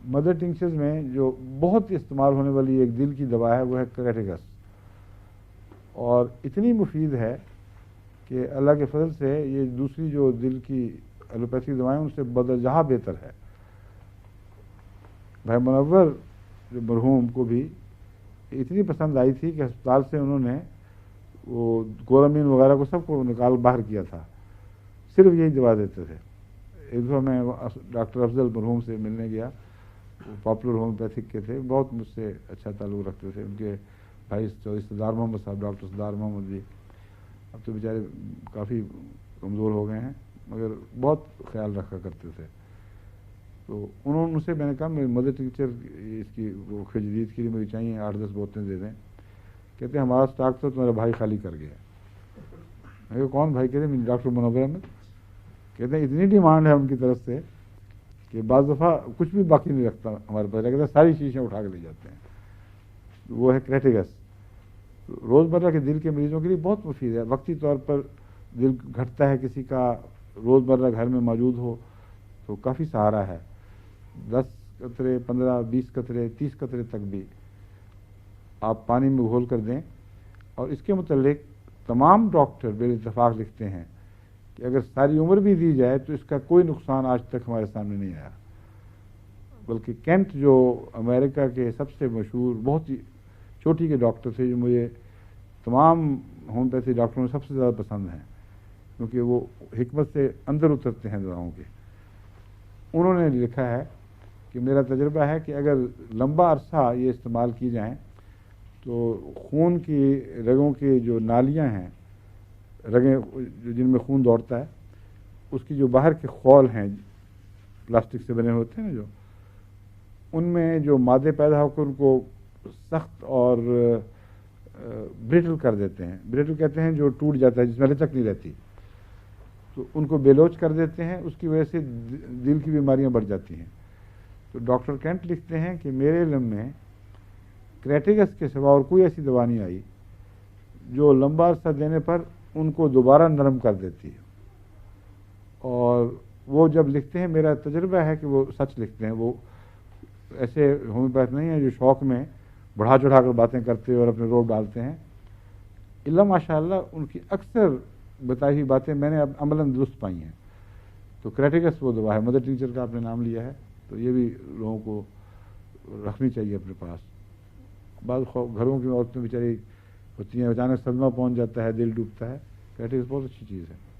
Mother ٹنکچرز میں جو بہت استعمال ہونے والی ایک دل کی دوا ہے وہ ہے کریٹیگس، اور اتنی مفید ہے کہ اللہ کے فضل سے یہ دوسری جو دل کی ایلوپیتھک دوائیں ان سے بدجہاں بہتر ہے۔ بھائی منور جو مرحوم کو بھی اتنی پسند آئی تھی کہ ہسپتال سے انہوں نے وہ کورامین وغیرہ کو سب کو نکال باہر کیا تھا، صرف یہی دوا دیتے تھے۔ ایک دفعہ میں ڈاکٹر افضل مرحوم سے ملنے گیا، وہ پاپولر ہومیوپیتھک کے تھے، بہت مجھ سے اچھا تعلق رکھتے تھے۔ ان کے بھائی چودھری سردار محمد صاحب، ڈاکٹر سردار محمد جی، اب تو بیچارے کافی کمزور ہو گئے ہیں مگر بہت خیال رکھا کرتے تھے۔ تو انہوں نے سے میں نے کہا میری مدر ٹیچر اس کی وہ جدید کے لیے مجھے چاہیے 8-10 بوتلیں دے دیں۔ کہتے ہیں ہمارا اسٹاک تو تمہارا بھائی خالی کر گیا۔ میں کہا کون بھائی؟ کہتے ہیں ڈاکٹر منور احمد۔ کہتے ہیں اتنی ڈیمانڈ ہے ان کی طرف سے کہ بعض دفعہ کچھ بھی باقی نہیں رکھتا ہمارے پاس، کہتے ہیں ساری شیشیں اٹھا کے لے جاتے ہیں۔ وہ ہے کریٹیگس، روزمرہ کے دل کے مریضوں کے لیے بہت مفید ہے۔ وقتی طور پر دل گھٹتا ہے کسی کا، روزمرہ گھر میں موجود ہو تو کافی سہارا ہے۔ 10 قطرے، 15، 20 قطرے، 30 قطرے تک بھی آپ پانی میں گھول کر دیں، اور اس کے متعلق تمام ڈاکٹر بال اتفاق لکھتے ہیں کہ اگر ساری عمر بھی دی جائے تو اس کا کوئی نقصان آج تک ہمارے سامنے نہیں آیا۔ بلکہ کینٹ جو امریکہ کے سب سے مشہور بہت ہی چوٹی کے ڈاکٹر تھے، جو مجھے تمام ہومیوپیتھی ڈاکٹروں میں سب سے زیادہ پسند ہیں کیونکہ وہ حکمت سے اندر اترتے ہیں دواؤں کے، انہوں نے لکھا ہے کہ میرا تجربہ ہے کہ اگر لمبا عرصہ یہ استعمال کی جائیں تو خون کی رگوں کی جو نالیاں ہیں، رگیں جن میں خون دوڑتا ہے، اس کی جو باہر کے خول ہیں پلاسٹک سے بنے ہوتے ہیں نا، جو ان میں جو مادے پیدا ہو کر ان کو سخت اور بریٹل کر دیتے ہیں، بریٹل کہتے ہیں جو ٹوٹ جاتا ہے، جس میں لچک نہیں رہتی، تو ان کو بیلوچ کر دیتے ہیں، اس کی وجہ سے دل کی بیماریاں بڑھ جاتی ہیں۔ تو ڈاکٹر کینٹ لکھتے ہیں کہ میرے علم میں کریٹیگس کے سوا اور کوئی ایسی دوا نہیں آئی جو لمبا عرصہ دینے پر ان کو دوبارہ نرم کر دیتی ہے۔ اور وہ جب لکھتے ہیں، میرا تجربہ ہے کہ وہ سچ لکھتے ہیں، وہ ایسے ہومیوپیتھ نہیں ہیں جو شوق میں بڑھا چڑھا کر باتیں کرتے اور اپنے روپ ڈالتے ہیں۔ اللہ ماشاء اللہ ان کی اکثر بتائی ہوئی باتیں میں نے اب عملاً درست پائی ہیں۔ تو کریٹیگس وہ دوا ہے۔ مدر ٹیچر کا آپ نے نام لیا ہے تو یہ بھی لوگوں کو رکھنی چاہیے اپنے پاس۔ بعض گھروں کی عورتیں بیچاری ہوتی ہیں، اچانک صدمہ پہنچ جاتا ہے، دل ڈوبتا ہے، کریٹیگس بہت اچھی چیز ہے۔